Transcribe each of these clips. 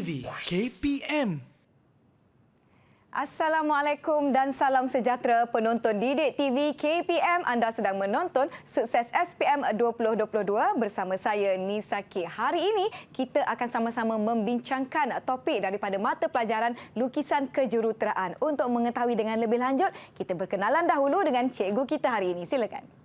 TV KPM. Assalamualaikum dan salam sejahtera penonton Didik TV KPM. Anda sedang menonton Sukses SPM 2022 bersama saya Nisaki. Hari ini kita akan sama-sama membincangkan topik daripada mata pelajaran lukisan kejuruteraan. Untuk mengetahui dengan lebih lanjut, kita berkenalan dahulu dengan cikgu kita hari ini. Silakan.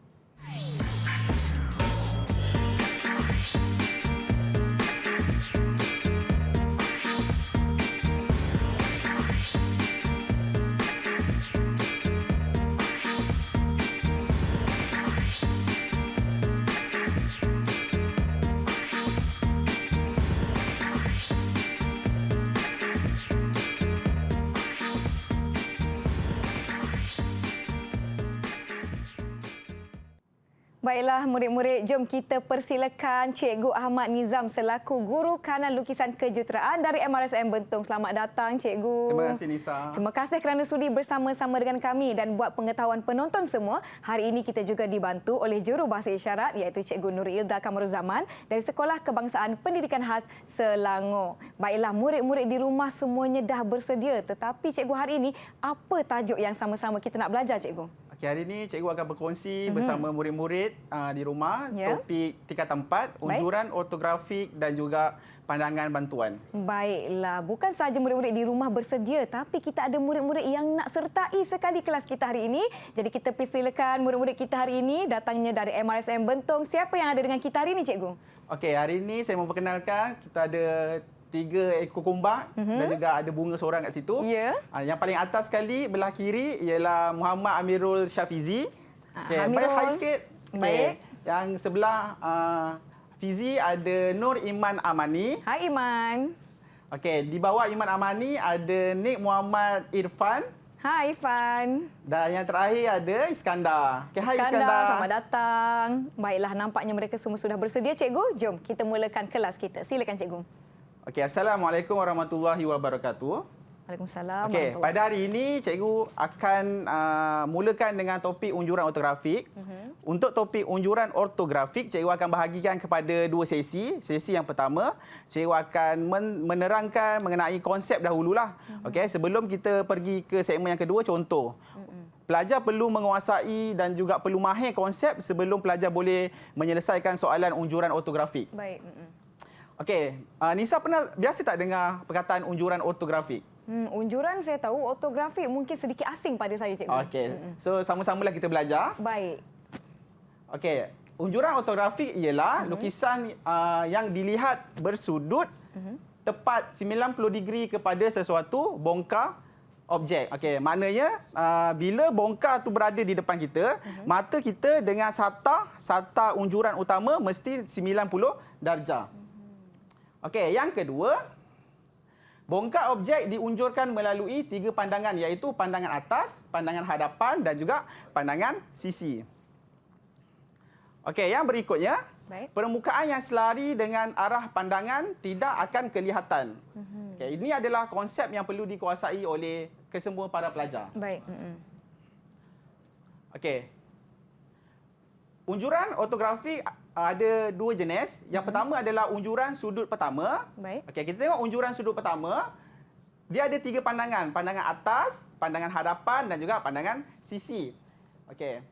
Baiklah murid-murid, jom kita persilakan Cikgu Ahmad Nizam selaku Guru Kanan Lukisan Kejuruteraan dari MRSM Bentong. Selamat datang Cikgu. Terima kasih Nisa. Terima kasih kerana sudi bersama-sama dengan kami dan buat pengetahuan penonton semua. Hari ini kita juga dibantu oleh Juru Bahasa Isyarat iaitu Cikgu Nur Ilda Kamaruzaman dari Sekolah Kebangsaan Pendidikan Khas Selangor. Baiklah murid-murid di rumah semuanya dah bersedia, tetapi Cikgu hari ini apa tajuk yang sama-sama kita nak belajar Cikgu? Hari ini cikgu akan berkongsi bersama murid-murid di rumah topik tingkatan 4, unjuran ortografik dan juga pandangan bantuan. Baiklah, bukan sahaja murid-murid di rumah bersedia, tapi kita ada murid-murid yang nak sertai sekali kelas kita hari ini. Jadi kita persilakan murid-murid kita hari ini datangnya dari MRSM Bentong. Siapa yang ada dengan kita hari ini Cikgu? Okey, hari ini saya memperkenalkan kita ada 3 ekor kumbang dan juga ada bunga seorang kat situ. Ya. Yang paling atas sekali belah kiri ialah Muhammad Amirul Syafizi. Okey, Amirul. high sikit. Baik. Yang sebelah Fizi ada Nur Iman Amani. Hai Iman. Okey, di bawah Iman Amani ada Nik Muhammad Irfan. Hai Irfan. Dan yang terakhir ada Iskandar. Okay, hai Iskandar. Selamat datang. Baiklah, nampaknya mereka semua sudah bersedia Cikgu. Jom kita mulakan kelas kita. Silakan Cikgu. Okey, Assalamualaikum warahmatullahi wabarakatuh. Waalaikumsalam. Okey, pada hari ini cikgu akan mulakan dengan topik unjuran ortografik. Untuk topik unjuran ortografik, cikgu akan bahagikan kepada 2 sesi. Sesi yang pertama, cikgu akan menerangkan mengenai konsep dahululah. Okey, sebelum kita pergi ke segmen yang kedua, contoh. Pelajar perlu menguasai dan juga perlu mahir konsep sebelum pelajar boleh menyelesaikan soalan unjuran ortografik. Baik. Okey, Nisa biasa tak dengar perkataan unjuran ortografik? Unjuran saya tahu, ortografik mungkin sedikit asing pada saya Cikgu. Okey, so sama-samalah kita belajar. Baik. Okey, unjuran ortografik ialah lukisan yang dilihat bersudut tepat 90 degree kepada sesuatu bongkar objek. Okey, maknanya bila bongkar tu berada di depan kita, mata kita dengan sata unjuran utama mesti 90 darjah. Okey, yang kedua, bongkar objek diunjurkan melalui 3 pandangan iaitu pandangan atas, pandangan hadapan dan juga pandangan sisi. Okey, yang berikutnya, permukaan yang selari dengan arah pandangan tidak akan kelihatan. Okey, ini adalah konsep yang perlu dikuasai oleh kesemua para pelajar. Baik. Okey. Unjuran ortografik ada 2 jenis. Yang pertama adalah unjuran sudut pertama. Baik. Okey, kita tengok unjuran sudut pertama. Dia ada 3 pandangan. Pandangan atas, pandangan hadapan dan juga pandangan sisi. Okey.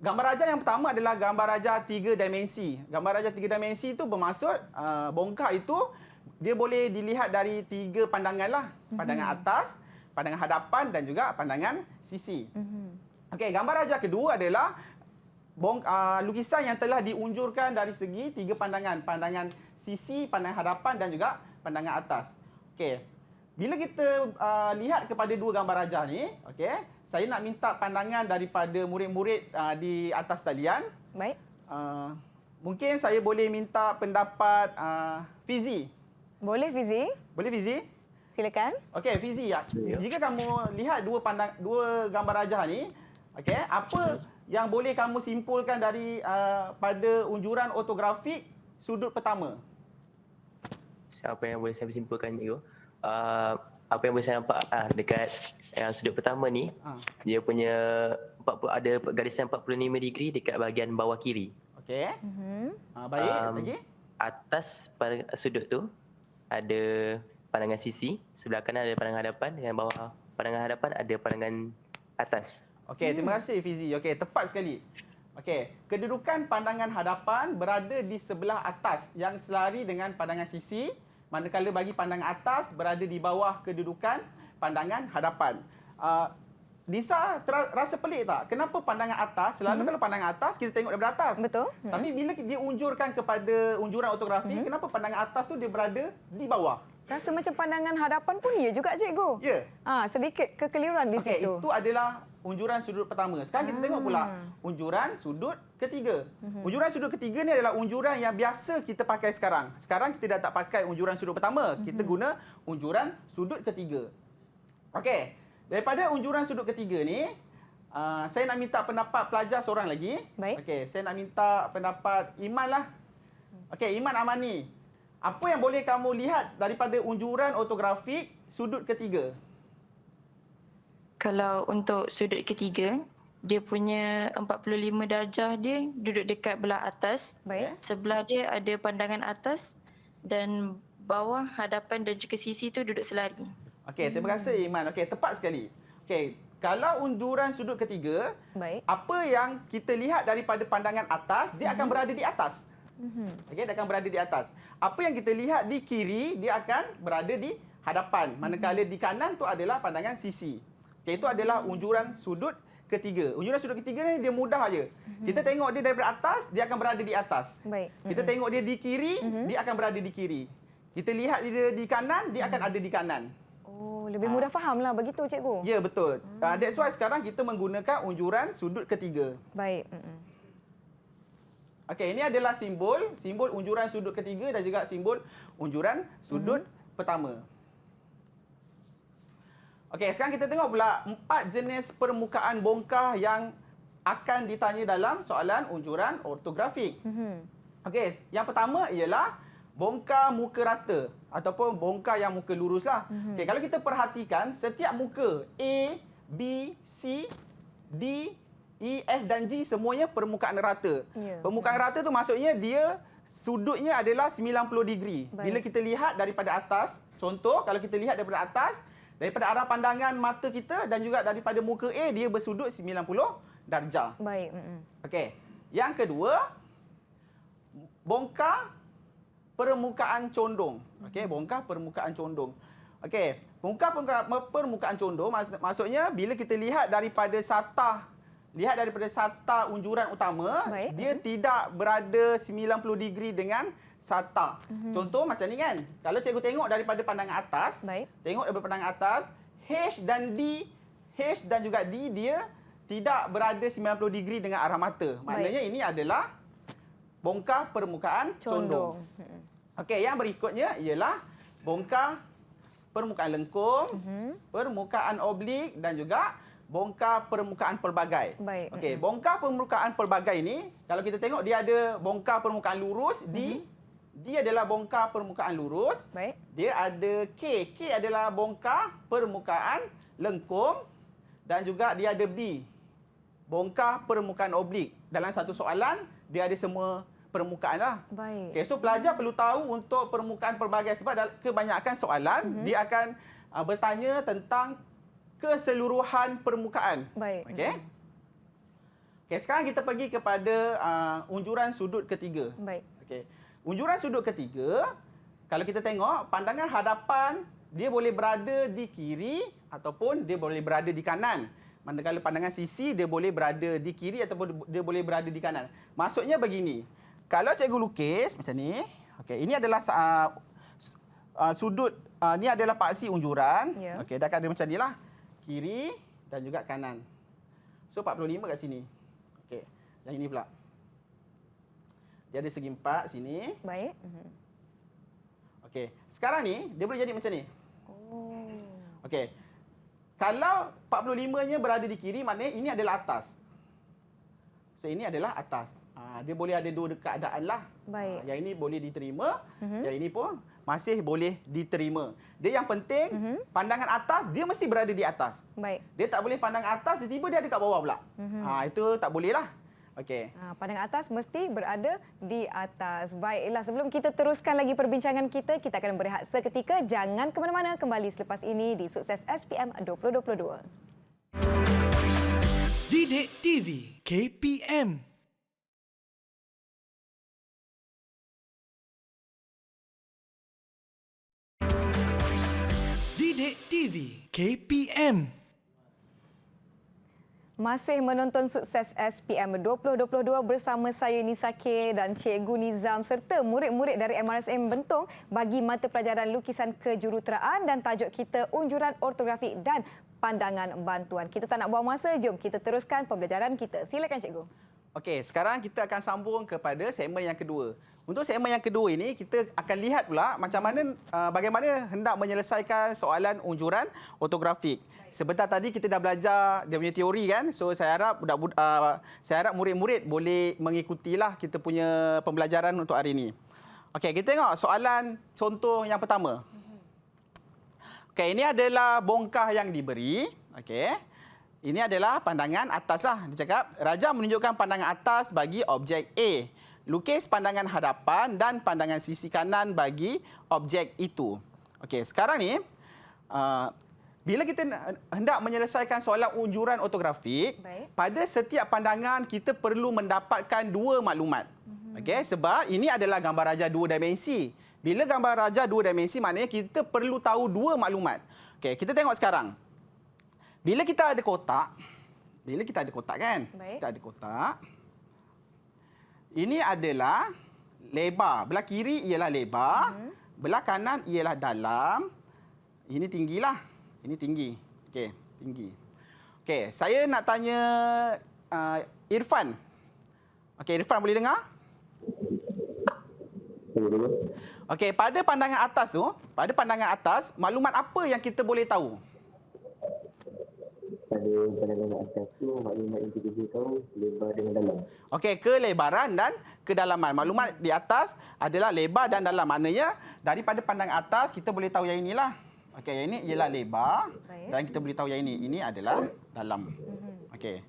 Gambar rajah yang pertama adalah gambar rajah 3 dimensi. Gambar rajah 3 dimensi itu bermaksud bongkar itu dia boleh dilihat dari 3 pandangan lah. Pandangan atas, pandangan hadapan dan juga pandangan sisi. Okey, gambar rajah kedua adalah lukisan yang telah diunjurkan dari segi 3 pandangan. Pandangan sisi, pandangan hadapan dan juga pandangan atas. Okey. Bila kita lihat kepada 2 gambar rajah ni, okey, saya nak minta pandangan daripada murid-murid di atas talian. Baik. Mungkin saya boleh minta pendapat Fizi. Boleh Fizi? Boleh Fizi? Silakan. Okey, Fizi. Jika kamu lihat 2 gambar rajah ni, okey, apa yang boleh kamu simpulkan dari pada unjuran ortografik sudut pertama? Apa yang boleh saya simpulkan Cikgu? Apa yang boleh saya nampak dekat yang sudut pertama ni, dia punya ada garisan 45 degree dekat bahagian bawah kiri. Okey. Baik, lagi? Atas pada sudut tu ada pandangan sisi, sebelah kanan ada pandangan hadapan, dan bawah pandangan hadapan ada pandangan atas. Okey, terima kasih Fizi. Okey, tepat sekali. Okey, kedudukan pandangan hadapan berada di sebelah atas yang selari dengan pandangan sisi, manakala bagi pandangan atas berada di bawah kedudukan pandangan hadapan. Nisa rasa pelik tak? Kenapa pandangan atas? Selalu kalau pandangan atas, kita tengok daripada atas. Betul. Tapi bila dia unjurkan kepada unjuran ortografi, kenapa pandangan atas tu dia berada di bawah? Rasa macam pandangan hadapan pun ya juga, cikgu. Ya. Sedikit kekeliruan di Okey, situ. itu adalah unjuran sudut pertama. Sekarang kita tengok pula unjuran sudut ketiga. Unjuran sudut ketiga ni adalah unjuran yang biasa kita pakai sekarang. Sekarang kita dah tak pakai unjuran sudut pertama. Kita guna unjuran sudut ketiga. Okey. Daripada unjuran sudut ketiga ni, saya nak minta pendapat pelajar seorang lagi. Baik. Okey, saya nak minta pendapat Iman lah. Okey, Iman Amani. Apa yang boleh kamu lihat daripada unjuran ortografik sudut ketiga? Kalau untuk sudut ketiga, dia punya 45 darjah dia duduk dekat belah atas. Baik. Sebelah dia ada pandangan atas dan bawah hadapan dan juga sisi tu duduk selari. Okey, terima kasih Iman. Okey, tepat sekali. Okey, kalau unjuran sudut ketiga, Baik. apa yang kita lihat daripada pandangan atas, dia akan berada di atas. Okey, dia akan berada di atas. Apa yang kita lihat di kiri, dia akan berada di hadapan. Manakala di kanan tu adalah pandangan sisi. Okey, itu adalah unjuran sudut ketiga. Unjuran sudut ketiga ni dia mudah aja. Kita tengok dia daripada atas, dia akan berada di atas. Baik. Kita tengok dia di kiri, dia akan berada di kiri. Kita lihat dia di kanan, dia akan ada di kanan. Oh, lebih mudah fahamlah begitu, cikgu. Ya, betul. That's why sekarang kita menggunakan unjuran sudut ketiga. Baik. Okey, ini adalah simbol unjuran sudut ketiga dan juga simbol unjuran sudut pertama. Okey, sekarang kita tengok pula 4 jenis permukaan bongkah yang akan ditanya dalam soalan unjuran ortografik. Okey, yang pertama ialah bongkah muka rata ataupun bongkah yang muka lurus lah. Okey, kalau kita perhatikan setiap muka A, B, C, D, E, F dan G semuanya permukaan rata. Ya. Permukaan rata tu maksudnya dia sudutnya adalah 90 degree. Baik. Bila kita lihat daripada atas, contoh kalau kita lihat daripada atas, daripada arah pandangan mata kita dan juga daripada muka A, dia bersudut 90 darjah. Baik. Okey. Yang kedua, bongkah permukaan condong. Okey, bongkah permukaan condong. Okey, bongkah permukaan condong maksudnya bila kita lihat daripada satah unjuran utama, Baik. dia tidak berada 90 degree dengan satah. Contoh macam ni kan. Kalau cikgu tengok daripada pandangan atas, Baik. tengok daripada pandangan atas, H dan juga D dia tidak berada 90 degree dengan arah mata. Maknanya ini adalah bongkah permukaan condong. Okey, yang berikutnya ialah bongkah permukaan lengkung, permukaan oblik dan juga bongkah permukaan pelbagai. Baik. Okey, bongkah permukaan pelbagai ni, kalau kita tengok dia ada bongkah permukaan lurus, dia adalah bongkah permukaan lurus. Baik. Dia ada K. K adalah bongkah permukaan lengkung dan juga dia ada B. Bongkah permukaan oblik. Dalam satu soalan, dia ada semua permukaan lah. Baik. Okay, so pelajar perlu tahu untuk permukaan pelbagai sebab kebanyakan soalan dia akan bertanya tentang keseluruhan permukaan. Baik. Okey. Okey, sekarang kita pergi kepada unjuran sudut ketiga. Baik. Okey. Unjuran sudut ketiga, kalau kita tengok pandangan hadapan dia boleh berada di kiri ataupun dia boleh berada di kanan. Manakala pandangan sisi dia boleh berada di kiri ataupun dia boleh berada di kanan. Maksudnya begini. Kalau cikgu lukis macam ni, okey, ini adalah sudut ni adalah paksi unjuran. Ya. Okey, dah ada macam nilah. Kiri dan juga kanan. So 45 kat sini. Okey, yang ini pula. Dia ada segi 4 sini. Baik. Okey, sekarang ni dia boleh jadi macam ni. Oh. Okey. Kalau 45-nya berada di kiri, maknanya ini adalah atas. So ini adalah atas. Dia boleh ada dua keadaan lah. Baik. Yang ini boleh diterima, yang ini pun masih boleh diterima. Dia yang penting, pandangan atas dia mesti berada di atas. Baik. Dia tak boleh pandang atas, tiba-tiba dia ada kat bawah pula. Itu tak boleh lah. Okey. Pandangan atas mesti berada di atas. Baiklah, sebelum kita teruskan lagi perbincangan kita akan berehat seketika. Jangan ke mana-mana, kembali selepas ini di Sukses SPM 2022. Didik TV KPM. Didik TV KPM. Masih menonton Sukses SPM 2022 bersama saya Nisa K dan Cikgu Nizam serta murid-murid dari MRSM Bentong bagi mata pelajaran lukisan kejuruteraan dan tajuk kita unjuran ortografi dan pandangan bantuan. Kita tak nak buang masa, jom kita teruskan pembelajaran kita. Silakan Cikgu. Okey, sekarang kita akan sambung kepada segmen yang kedua. Untuk segmen yang kedua ini, kita akan lihat pula macam mana bagaimana hendak menyelesaikan soalan unjuran ortografik. Sebentar tadi kita dah belajar dia punya teori kan. So saya harap murid-murid boleh mengikutilah kita punya pembelajaran untuk hari ini. Okey, kita tengok soalan contoh yang pertama. Okey, ini adalah bongkah yang diberi. Okey. Ini adalah pandangan atas lah. Dia cakap, Raja menunjukkan pandangan atas bagi objek A. Lukis pandangan hadapan dan pandangan sisi kanan bagi objek itu. Okey, sekarang ni bila kita hendak menyelesaikan soalan unjuran ortografik, pada setiap pandangan kita perlu mendapatkan dua maklumat. Okey, sebab ini adalah gambar raja dua dimensi. Bila gambar raja dua dimensi, maknanya kita perlu tahu dua maklumat. Okey, kita tengok sekarang. Bila kita ada kotak kan? Baik. Kita ada kotak. Ini adalah lebar. Belah kiri ialah lebar, belah kanan ialah dalam. Ini tinggilah. Ini tinggi. Okey, tinggi. Okey, saya nak tanya Irfan. Okey, Irfan boleh dengar? Okey, pada pandangan atas, maklumat apa yang kita boleh tahu? Pada pandangan atas tu, maklumat yang kita boleh tahu lebar dengan dalam. Okey, kelebaran dan kedalaman. Maklumat di atas adalah lebar dan dalam. Maknanya daripada pandangan atas kita boleh tahu yang inilah. Okey, yang ini ialah lebar. Baik. Dan kita boleh tahu yang ini adalah dalam. Okey.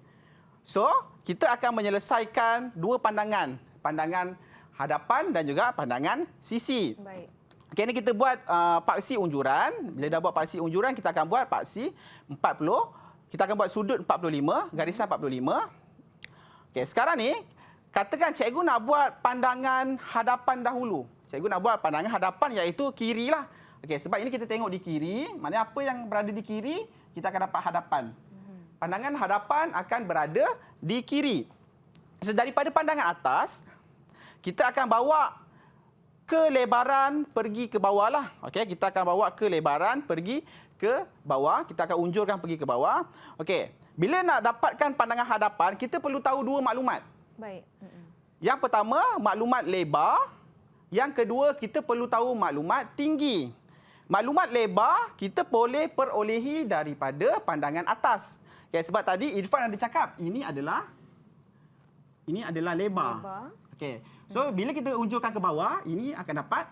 So, kita akan menyelesaikan dua pandangan. Pandangan hadapan dan juga pandangan sisi. Baik. Okey, ini kita buat paksi unjuran. Bila dah buat paksi unjuran, kita akan buat paksi 40. Kita akan buat sudut 45, garisan 45. Okey, sekarang ni katakan cikgu nak buat pandangan hadapan dahulu. Cikgu nak buat pandangan hadapan iaitu kiri lah. Okey, sebab ini kita tengok di kiri, maknanya apa yang berada di kiri, kita akan dapat hadapan. Pandangan hadapan akan berada di kiri. So, daripada pandangan atas, kita akan bawa kelebaran pergi ke bawah lah. Okey, kita akan bawa kelebaran pergi ke bawah. Kita akan unjurkan pergi ke bawah. Okey, bila nak dapatkan pandangan hadapan, kita perlu tahu dua maklumat. Baik. Yang pertama, maklumat lebar. Yang kedua, kita perlu tahu maklumat tinggi. Maklumat lebar kita boleh perolehi daripada pandangan atas. Okay, sebab tadi Irfan ada cakap ini adalah lebar. Okey. So bila kita unjurkan ke bawah, ini akan dapat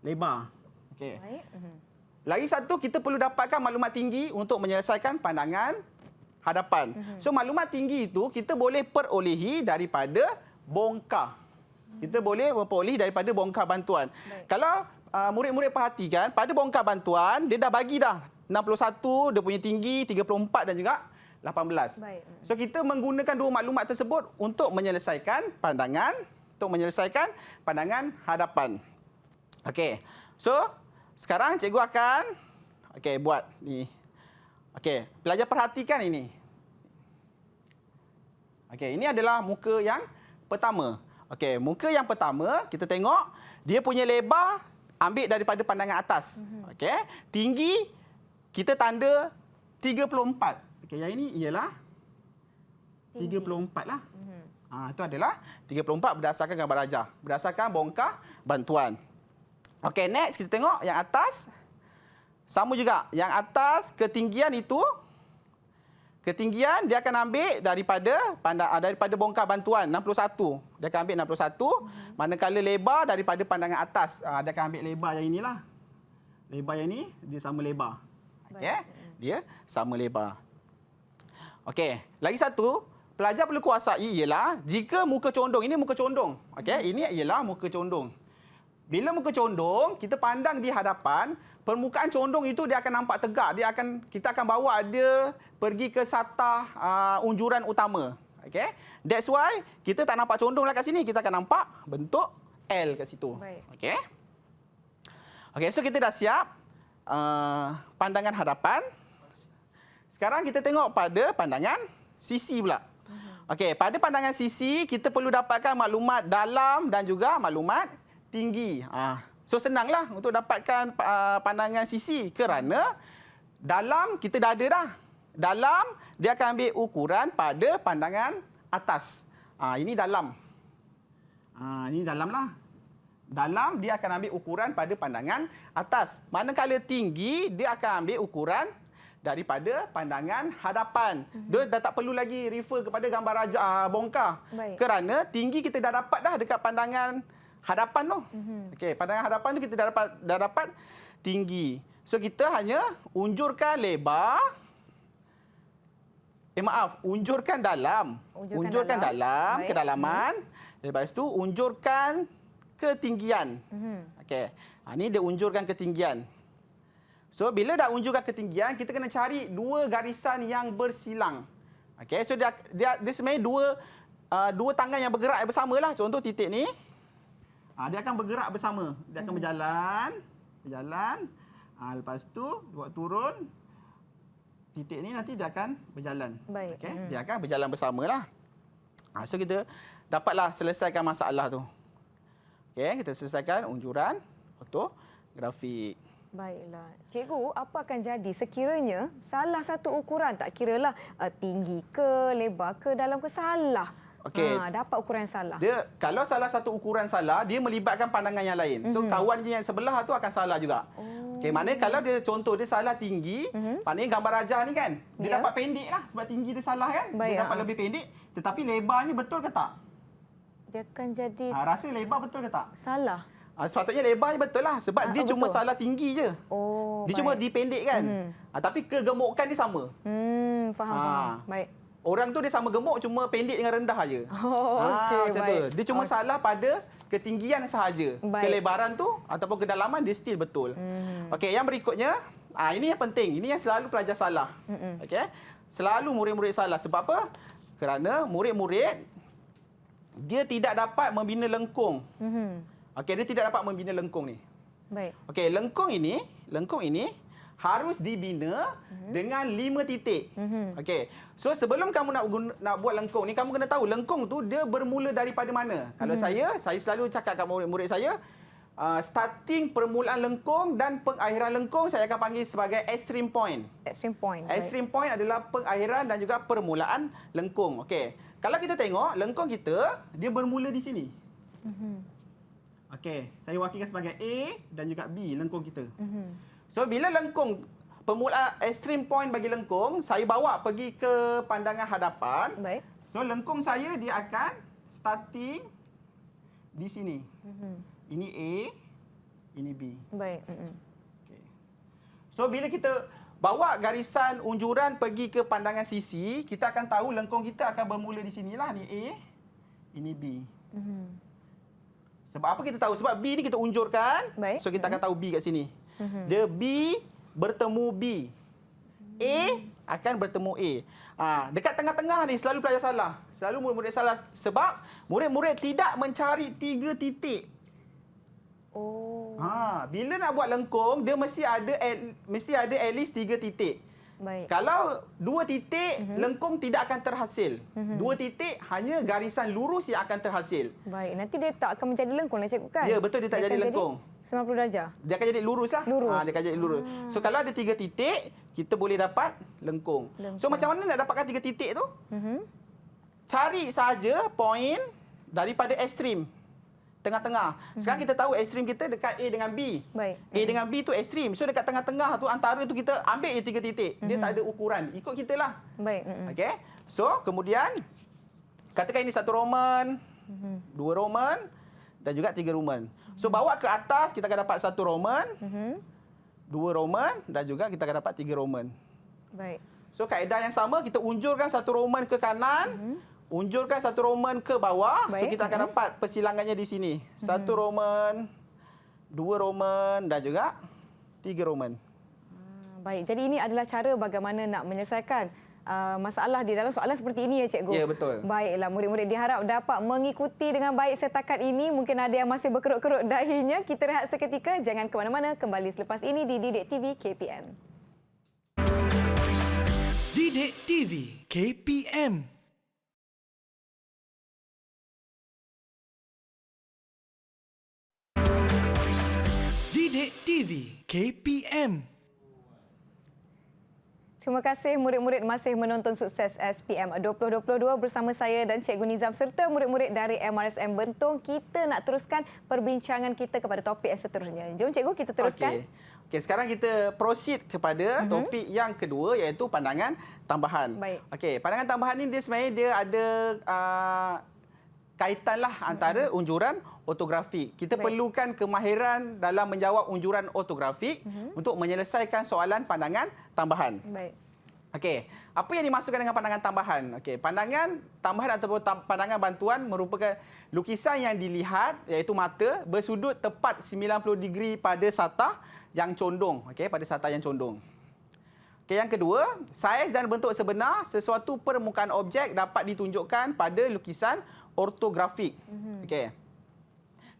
lebar. Okey. Baik. Lagi satu, kita perlu dapatkan maklumat tinggi untuk menyelesaikan pandangan hadapan. So maklumat tinggi itu kita boleh perolehi daripada bongkar. Kita boleh memperolehi daripada bongkar bantuan. Baik. Kalau murid-murid perhatikan, pada bongkar bantuan, dia dah bagi dah 61, dia punya tinggi 34 dan juga 18. Baik. So kita menggunakan dua maklumat tersebut untuk menyelesaikan pandangan hadapan. Okey. So sekarang cikgu akan buat ni. Okey, pelajar perhatikan ini. Okey, ini adalah muka yang pertama. Okey, muka yang pertama kita tengok dia punya lebar ambil daripada pandangan atas. Okey, tinggi kita tanda 34. Okey, yang ini ialah 34 lah. Itu adalah 34 berdasarkan gambar rajah, berdasarkan bongkar bantuan. Okey, next kita tengok yang atas. Sama juga, yang atas ketinggian itu, ketinggian dia akan ambil daripada bongkar bantuan 61. Dia akan ambil 61. Manakala lebar daripada pandangan atas, dia akan ambil lebar yang inilah. Lebar yang ini dia sama lebar. Okey, dia sama lebar. Okey, lagi satu, pelajar perlu kuasai ialah jika muka condong, ini muka condong. Okey, ini ialah muka condong. Bila muka condong, kita pandang di hadapan, permukaan condong itu dia akan nampak tegak. Kita akan bawa dia pergi ke satah unjuran utama. Okey. That's why kita tak nampak condonglah kat sini, kita akan nampak bentuk L kat situ. Okey. Okey, so kita dah siap pandangan hadapan. Sekarang kita tengok pada pandangan sisi pula. Okey, pada pandangan sisi kita perlu dapatkan maklumat dalam dan juga maklumat tinggi. So senanglah untuk dapatkan pandangan sisi kerana dalam kita dah ada dah. Dalam dia akan ambil ukuran pada pandangan atas. Ini dalam. Ini dalam lah. Dalam dia akan ambil ukuran pada pandangan atas. Manakala tinggi dia akan ambil ukuran daripada pandangan hadapan. Dia dah tak perlu lagi refer kepada gambar bongkar. Kerana tinggi kita dah dapat dah dekat pandangan hadapan tu. Okey, pandangan hadapan tu kita dah dapat tinggi. So kita hanya unjurkan lebar. Unjurkan dalam. Unjurkan dalam, kedalaman. Lepas tu unjurkan ketinggian. Okey. Ini dia unjurkan ketinggian. So bila dah unjurkan ketinggian, kita kena cari dua garisan yang bersilang. Okey, so dia sebenarnya dua tangan yang bergerak bersamalah. Contoh titik ni. Dia akan bergerak bersama. Dia akan berjalan. Lepas tu buat turun. Titik ni nanti dia akan berjalan. Okay? Dia akan berjalan bersamalah. So kita dapatlah selesaikan masalah tu. Okay, kita selesaikan unjuran fotografik. Baiklah. Cikgu, apa akan jadi sekiranya salah satu ukuran, tak kiralah tinggi ke, lebar ke, dalam ke, salah? Okey. Dapat ukuran yang salah. Kalau salah satu ukuran salah, dia melibatkan pandangan yang lain. So kawan je yang sebelah tu akan salah juga. Okey, maknanya kalau dia contoh dia salah tinggi, maknanya gambar rajah ni kan, dia dapat pendek lah sebab tinggi dia salah kan. Dia dapat lebih pendek, tetapi lebarnya betul ke tak? Dia akan jadi rasa lebar betul ke tak? salah. Sepatutnya lebarnya betul lah sebab dia cuma salah tinggi je. Dia cuma dipendekkan. Tapi kegemukan dia sama. Faham. Baik. Orang tu dia sama gemuk, cuma pendek dengan rendah aja. Okey, macam tu. Dia cuma salah pada ketinggian sahaja. Kelebaran tu ataupun kedalaman dia still betul. Okey, yang berikutnya, ini yang penting. Ini yang selalu pelajar salah. Okey. Selalu murid-murid salah. Sebab apa? Kerana murid-murid dia tidak dapat membina lengkung. Okey, dia tidak dapat membina lengkung ni. Baik. Okey, lengkung ini harus dibina dengan 5 titik. Okey. So sebelum kamu nak buat lengkung ni, kamu kena tahu lengkung tu dia bermula daripada mana. Kalau saya selalu cakap kat murid-murid saya, starting permulaan lengkung dan pengakhiran lengkung saya akan panggil sebagai extreme point. Extreme point. Extreme point adalah pengakhiran dan juga permulaan lengkung. Okey. Kalau kita tengok lengkung kita, dia bermula di sini. Okey, saya wakilkan sebagai A dan juga B lengkung kita. So bila lengkung permulaan extreme point bagi lengkung, saya bawa pergi ke pandangan hadapan. Baik. So lengkung saya dia akan starting di sini. Ini A, ini B. Baik. Okay. So bila kita bawa garisan unjuran pergi ke pandangan sisi, kita akan tahu lengkung kita akan bermula di sinilah, ni A, ini B. Sebab apa kita tahu? Sebab B ni kita unjurkan. Baik. So kita akan tahu B kat sini. Dia B bertemu B. A akan bertemu A. Dekat tengah-tengah ni selalu pelajar salah. Selalu murid-murid salah sebab murid-murid tidak mencari 3 titik. Bila nak buat lengkung, dia mesti ada at least 3 titik. Baik. Kalau 2 titik, lengkung tidak akan terhasil. 2 titik, hanya garisan lurus yang akan terhasil. Baik. Nanti dia tak akan menjadi lengkung lah, cikgu kan? Ya, betul, dia tak jadi lengkung. 90 darjah. Dia akan jadi lurus lah. Dia akan jadi lurus. So kalau ada 3 titik, kita boleh dapat lengkung. So macam mana nak dapatkan 3 titik tu? Cari saja poin daripada ekstrim. Tengah-tengah. Sekarang kita tahu ekstrim kita dekat A dengan B. Baik. A dengan B tu ekstrim. So dekat tengah-tengah tu, antara tu kita ambil 3 titik. Dia tak ada ukuran. Ikut kita lah. Baik. Okey. So kemudian, katakan ini 1 Roman, 2 Roman dan juga 3 Roman. So bawa ke atas, kita akan dapat 1 Roman, 2 Roman dan juga kita akan dapat 3 Roman. Baik. So kaedah yang sama, kita unjurkan 1 Roman ke kanan, unjurkan satu Roman ke bawah. So Baik. kita akan dapat persilangannya di sini. Satu Roman, 2 Roman dan juga 3 Roman. Baik, jadi ini adalah cara bagaimana nak menyelesaikan masalah di dalam soalan seperti ini ya cikgu. Ya, betul. Baiklah, murid-murid diharap dapat mengikuti dengan baik setakat ini. Mungkin ada yang masih berkerut-kerut dahinya. Kita rehat seketika, jangan ke mana-mana. Kembali selepas ini di Didik TV KPM. Didik TV KPM. Didik TV KPM. Terima kasih murid-murid masih menonton Sukses SPM 2022 bersama saya dan Cikgu Nizam serta murid-murid dari MRSM Bentong. Kita nak teruskan perbincangan kita kepada topik yang seterusnya. Jom Cikgu kita teruskan. Okey, sekarang kita proceed kepada topik yang kedua iaitu pandangan tambahan. Baik. Okey, pandangan tambahan ni dia sebenarnya dia ada kaitanlah antara unjuran ortografik. Kita perlukan kemahiran dalam menjawab unjuran ortografik untuk menyelesaikan soalan pandangan tambahan. Baik. Okey, apa yang dimaksudkan dengan pandangan tambahan? Okey, pandangan tambahan ataupun pandangan bantuan merupakan lukisan yang dilihat iaitu mata bersudut tepat 90 degree pada satah yang condong. Okey, pada satah yang condong. Okey, yang kedua, saiz dan bentuk sebenar sesuatu permukaan objek dapat ditunjukkan pada lukisan ortografik. Okey.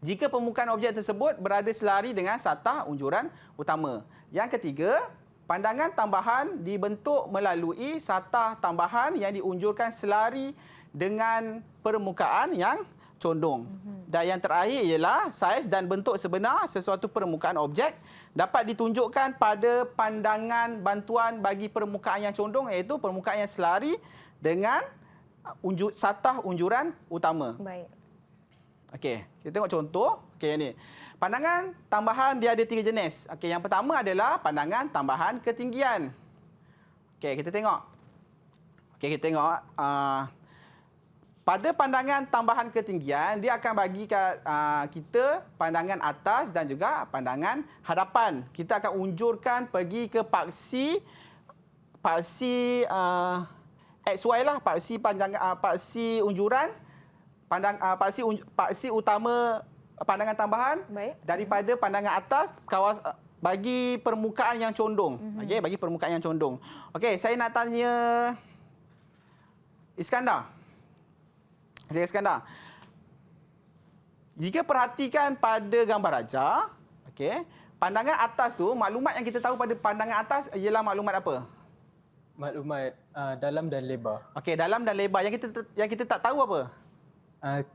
Jika permukaan objek tersebut berada selari dengan satah unjuran utama. Yang ketiga, pandangan tambahan dibentuk melalui satah tambahan yang diunjurkan selari dengan permukaan yang condong. Dan yang terakhir ialah saiz dan bentuk sebenar sesuatu permukaan objek dapat ditunjukkan pada pandangan bantuan bagi permukaan yang condong iaitu permukaan yang selari dengan satah unjuran utama. Baik. Okey, kita tengok contoh. Okey, ini. Pandangan tambahan dia ada 3 jenis. Okey, yang pertama adalah pandangan tambahan ketinggian. Okey, kita tengok. Okey, kita tengok. Pada pandangan tambahan ketinggian, dia akan bagi kita pandangan atas dan juga pandangan hadapan. Kita akan unjurkan pergi ke paksi XY lah, paksi unjuran paksi utama pandangan tambahan. Baik. Daripada pandangan atas bagi permukaan yang condong. Okey, bagi permukaan yang condong. Okey, saya nak tanya Iskandar. Okey, Iskandar. Jika perhatikan pada gambar raja, okey, pandangan atas tu, maklumat yang kita tahu pada pandangan atas ialah maklumat apa? Maklumat dalam dan lebar. Okey, dalam dan lebar. Yang kita tak tahu apa?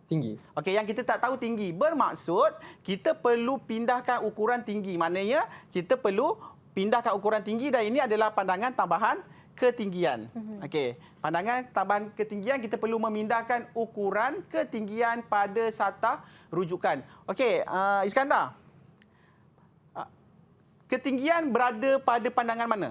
Tinggi. Okey, yang kita tak tahu tinggi. Bermaksud kita perlu pindahkan ukuran tinggi. Maknanya kita perlu pindahkan ukuran tinggi dan ini adalah pandangan tambahan ketinggian. Okey, pandangan tambahan ketinggian kita perlu memindahkan ukuran ketinggian pada satah rujukan. Okey, Iskandar. Ketinggian berada pada pandangan mana?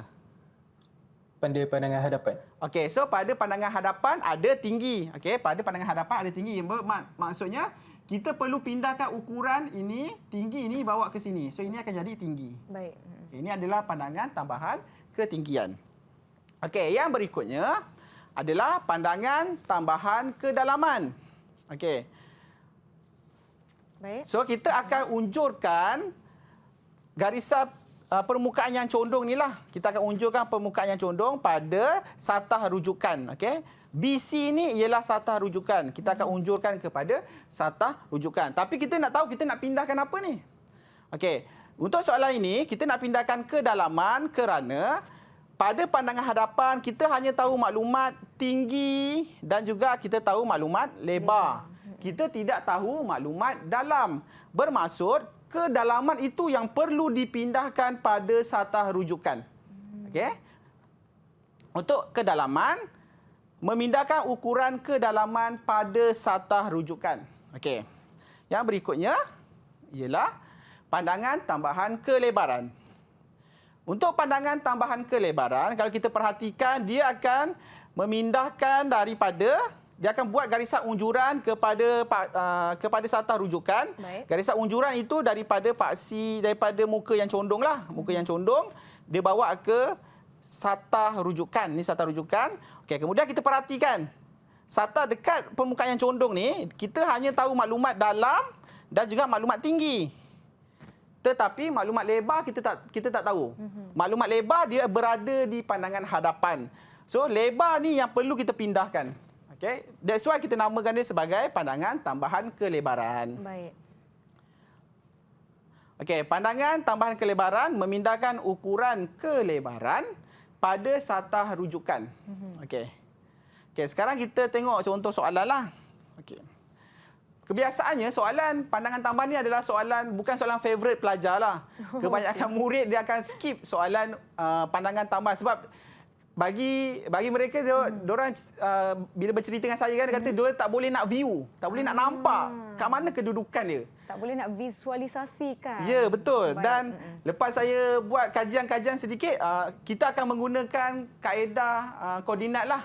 Pada pandangan hadapan. Okey, so pada pandangan hadapan ada tinggi. Okey, pada pandangan hadapan ada tinggi. Maksudnya kita perlu pindahkan ukuran ini, tinggi ini bawa ke sini. So ini akan jadi tinggi. Baik. Okay, ini adalah pandangan tambahan ketinggian. Okey, yang berikutnya adalah pandangan tambahan kedalaman. Okey. Baik. So kita akan unjurkan garisan permukaan yang condong ni lah. Kita akan unjurkan permukaan yang condong pada satah rujukan. Okey. BC ni ialah satah rujukan. Kita akan unjurkan kepada satah rujukan. Tapi kita nak tahu kita nak pindahkan apa ni? Okey. Untuk soalan ini kita nak pindahkan kedalaman kerana pada pandangan hadapan kita hanya tahu maklumat tinggi dan juga kita tahu maklumat lebar. Kita tidak tahu maklumat dalam. Bermaksud kedalaman itu yang perlu dipindahkan pada satah rujukan. Okey. Untuk kedalaman, memindahkan ukuran kedalaman pada satah rujukan. Okey. Yang berikutnya ialah pandangan tambahan kelebaran. Untuk pandangan tambahan kelebaran, kalau kita perhatikan dia akan memindahkan dia akan buat garisan unjuran kepada satah rujukan. Baik. Garisan unjuran itu daripada muka yang condong lah. Muka yang condong, dia bawa ke satah rujukan. Ini satah rujukan. Okey, kemudian kita perhatikan. SATA dekat permukaan yang condong ni, kita hanya tahu maklumat dalam dan juga maklumat tinggi. Tetapi maklumat lebar kita tak tahu. Maklumat lebar dia berada di pandangan hadapan. So lebar ni yang perlu kita pindahkan. Okay? That's why kita namakan dia sebagai pandangan tambahan kelebaran. Baik. Okey, pandangan tambahan kelebaran memindahkan ukuran kelebaran pada SATA rujukan. Okey. Okey, sekarang kita tengok contoh soalan lah. Okey. Kebiasaannya soalan pandangan tambahan ni adalah bukan soalan favourite pelajar lah. Kebanyakan murid dia akan skip soalan pandangan tambahan sebab bagi mereka diorang bila bercerita dengan saya kan, dia kata diorang tak boleh nak view, tak boleh nak nampak kat mana kedudukan dia. Tak boleh nak visualisasikan. Ya, betul. Baik. Dan lepas saya buat kajian-kajian sedikit, kita akan menggunakan kaedah koordinat lah.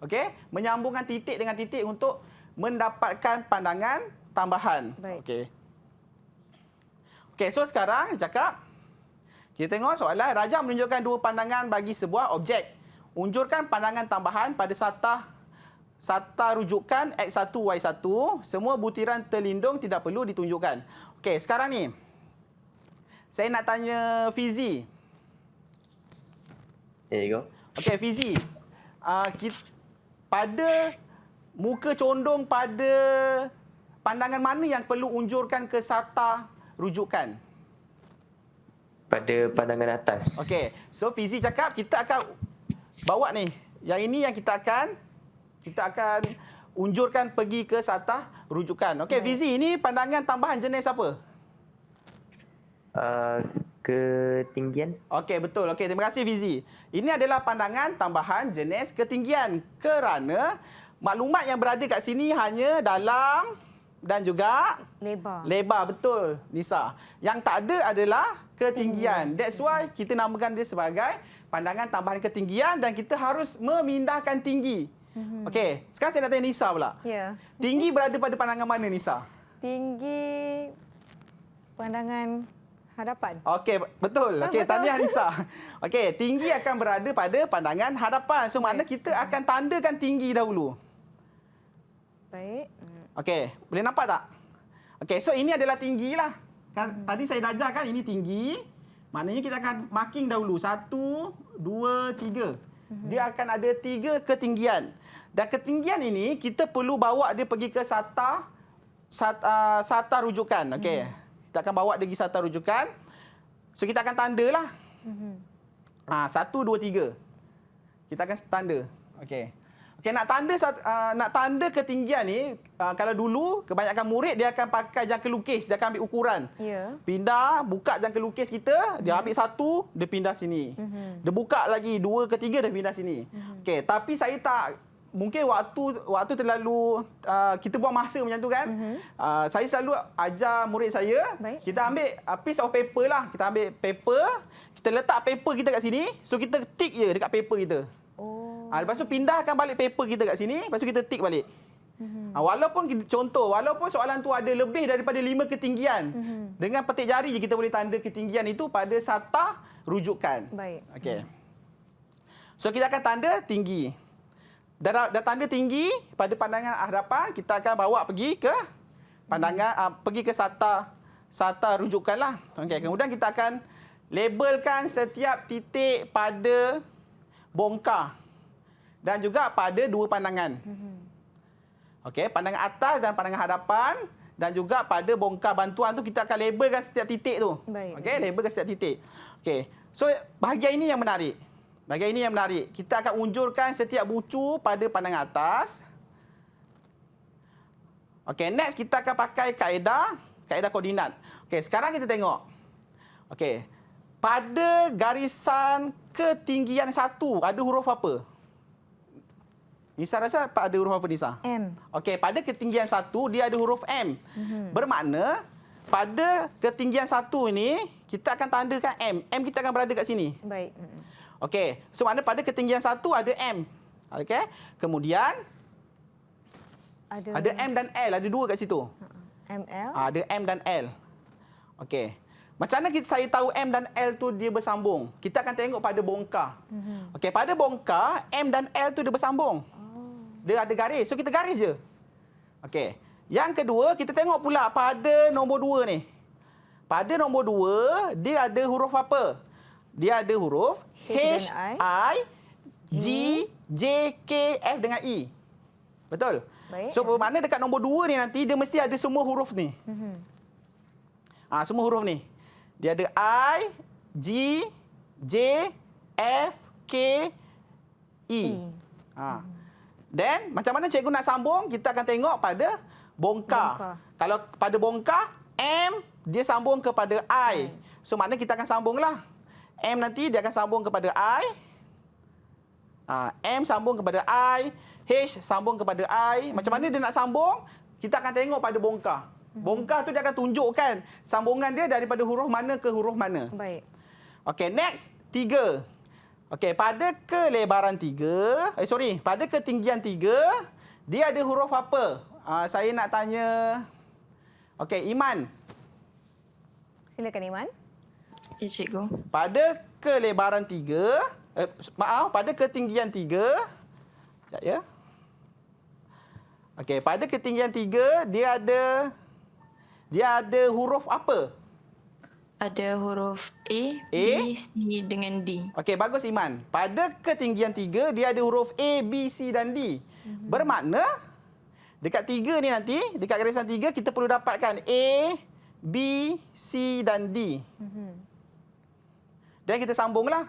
Okey, menyambungkan titik dengan titik untuk mendapatkan pandangan tambahan. Baik. Okey. Okey, so sekarang cakap kita tengok soalan, Raja menunjukkan dua pandangan bagi sebuah objek. Unjurkan pandangan tambahan pada SATA rujukan X1, Y1. Semua butiran terlindung tidak perlu ditunjukkan. Okey, sekarang ni saya nak tanya Fizi. There you go. Okey, Fizi. Pada muka condong pada pandangan mana yang perlu unjurkan ke SATA rujukan? Pada pandangan atas. Okey. So Fizi cakap kita akan bawa ni. Yang ini yang kita akan unjurkan pergi ke SATA rujukan. Okey, Fizi, ini pandangan tambahan jenis apa? Ketinggian. Okey, betul. Okey, terima kasih Fizi. Ini adalah pandangan tambahan jenis ketinggian kerana maklumat yang berada kat sini hanya dalam dan juga Lebar. lebar, betul Nisa. Yang tak ada adalah ketinggian. That's why kita namakan dia sebagai pandangan tambahan ketinggian dan kita harus memindahkan tinggi. Okey, sekarang saya nak tanya Nisa pula. Ya. Tinggi berada pada pandangan mana Nisa? Tinggi pandangan hadapan. Okey, betul. Okey, Betul. tahniah Nisa. Okey, tinggi akan berada pada pandangan hadapan. So makna kita akan tandakan tinggi dahulu. Baik. Okey, boleh nampak tak? Okey, so ini adalah tinggi lah. Kan, tadi saya dah ajarkan ini tinggi. Maknanya kita akan marking dahulu. 1, 2, 3. Dia akan ada 3 ketinggian. Dan ketinggian ini kita perlu bawa dia pergi ke SATA rujukan. Okey. Kita akan bawa dia pergi SATA rujukan. So kita akan tanda lah. 1, 2, 3. Kita akan tanda. Okey. Okey, nak tanda ketinggian ni, kalau dulu kebanyakan murid dia akan pakai jangka lukis, dia akan ambil ukuran. Ya. Pindah, buka jangka lukis kita, dia ambil 1, dia pindah sini. Dia buka lagi 2 ke 3, dia pindah sini. Okey, tapi saya tak, mungkin waktu terlalu kita buang masa macam tu kan. Saya selalu ajar murid saya, Baik. kita ambil piece of paper lah. Kita ambil paper, kita letak paper kita kat sini, so kita tick je dekat paper kita. Lepas tu pindahkan balik paper kita kat sini, lepas tu kita tick balik. Walaupun soalan tu ada lebih daripada 5 ketinggian, dengan petik jari je kita boleh tanda ketinggian itu pada SATA rujukan. Baik. Okey. So kita akan tanda tinggi. Dah tanda tinggi pada pandangan hadapan, kita akan bawa pergi ke pandangan pergi ke SATA rujukan lah. Okey, kemudian kita akan labelkan setiap titik pada bongkar dan juga pada dua pandangan. Okey, pandangan atas dan pandangan hadapan dan juga pada bongkar bantuan tu kita akan labelkan setiap titik tu. Baik. Okey, labelkan setiap titik. Okey. So bahagian ini yang menarik. Kita akan unjurkan setiap bucu pada pandangan atas. Okey, next kita akan pakai kaedah koordinat. Okey, sekarang kita tengok. Okey. Pada garisan ketinggian 1 ada huruf apa? Nisa rasa ada huruf apa Nisa? M. Okey, pada ketinggian 1 dia ada huruf M. Bermakna pada ketinggian 1 ini kita akan tandakan M. M kita akan berada kat sini. Baik. Okey, so makna pada ketinggian 1 ada M. Okey. Kemudian ada M dan L, ada dua kat situ. ML. Ada M dan L. Okey. Macam mana saya tahu M dan L tu dia bersambung? Kita akan tengok pada bongkar. Okey, pada bongkar M dan L tu dia bersambung. Dia ada garis. So kita garis je. Okey. Yang kedua, kita tengok pula pada nombor 2 ni. Pada nombor 2, dia ada huruf apa? Dia ada huruf H, I, G, J, K, F dengan E. Betul? Baik. So bermakna dekat nombor 2 ni nanti dia mesti ada semua huruf ni. Semua huruf ni. Dia ada I, G, J, F, K, E. Then macam mana cikgu nak sambung? Kita akan tengok pada bongkar. Kalau pada bongkar, M dia sambung kepada I. So makna kita akan sambunglah. M nanti dia akan sambung kepada I. M sambung kepada I. H sambung kepada I. Macam mana dia nak sambung? Kita akan tengok pada bongkar. Bongkar tu dia akan tunjukkan sambungan dia daripada huruf mana ke huruf mana. Baik. Okey, next 3. Okey, pada kelebaran 3, pada ketinggian 3, dia ada huruf apa? Saya nak tanya. Okey, Iman. Silakan Iman. Ya, cikgu. Pada kelebaran 3, pada ketinggian 3, sekejap ya. Okey, pada ketinggian 3, dia ada huruf apa? Ada huruf A, B, C dengan D. Okey, bagus Iman. Pada ketinggian 3, dia ada huruf A, B, C dan D. Bermakna, dekat 3 ni nanti, dekat garisan 3, kita perlu dapatkan A, B, C dan D. Dan kita sambunglah.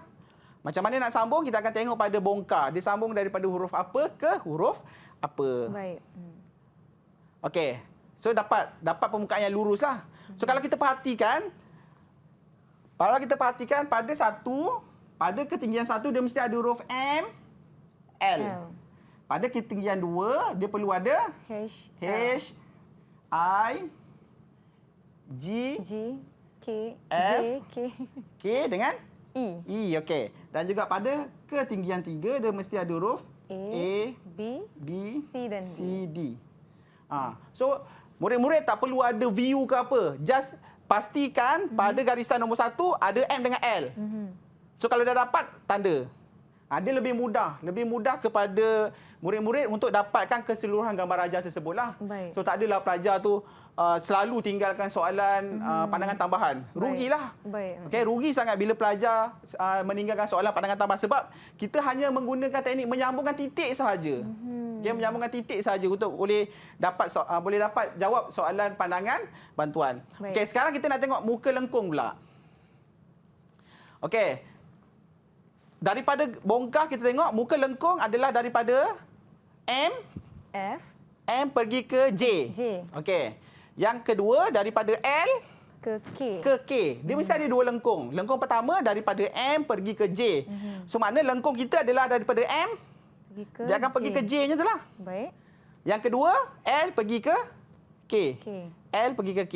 Macam mana nak sambung, kita akan tengok pada bongkar. Dia sambung daripada huruf apa ke huruf apa. Baik. Okey. So, dapat permukaan yang lurus lah. So, kalau kita perhatikan pada ketinggian 1, dia mesti ada huruf M, L. Pada ketinggian 2, dia perlu ada H, I, G, K, F, J, K, K dengan E. E. Okey. Dan juga pada ketinggian 3, dia mesti ada huruf A, B, C dan D. So, murid-murid tak perlu ada view ke apa. Just pastikan pada garisan nombor 1 ada M dengan L. So kalau dah dapat, tanda. Dia lebih mudah kepada murid-murid untuk dapatkan keseluruhan gambar rajah tersebutlah. Baik. So tak adalah pelajar tu selalu tinggalkan soalan pandangan tambahan. Rugilah. Baik. Okey, rugi sangat bila pelajar meninggalkan soalan pandangan tambahan sebab kita hanya menggunakan teknik menyambungkan titik sahaja. Dia menyambungkan titik sahaja untuk boleh dapat jawab soalan pandangan bantuan. Okey, sekarang kita nak tengok muka lengkung pula. Okey. Daripada bongkar kita tengok muka lengkung adalah daripada M pergi ke J. Okey. Yang kedua daripada L ke K. Dia mesti ada 2 lengkung. Lengkung pertama daripada M pergi ke J. So makna lengkung kita adalah daripada M dia akan pergi ke J-nya tu lah. Baik. Yang kedua, L pergi ke K. L pergi ke K.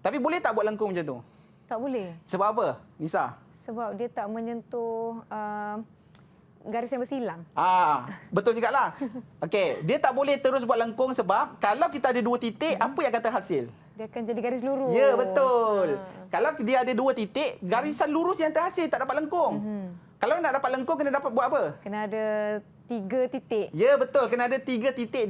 Tapi boleh tak buat lengkung macam tu? Tak boleh. Sebab apa, Nisa? Sebab dia tak menyentuh garis yang bersilang. Betul juga lah. Okey, dia tak boleh terus buat lengkung sebab kalau kita ada 2 titik, apa yang akan terhasil? Dia akan jadi garis lurus. Ya, betul. Kalau dia ada 2 titik, garisan lurus yang terhasil tak dapat lengkung. Kalau nak dapat lengkung, kena dapat buat apa? Kena ada 3 titik. Ya, betul. Kena ada 3 titik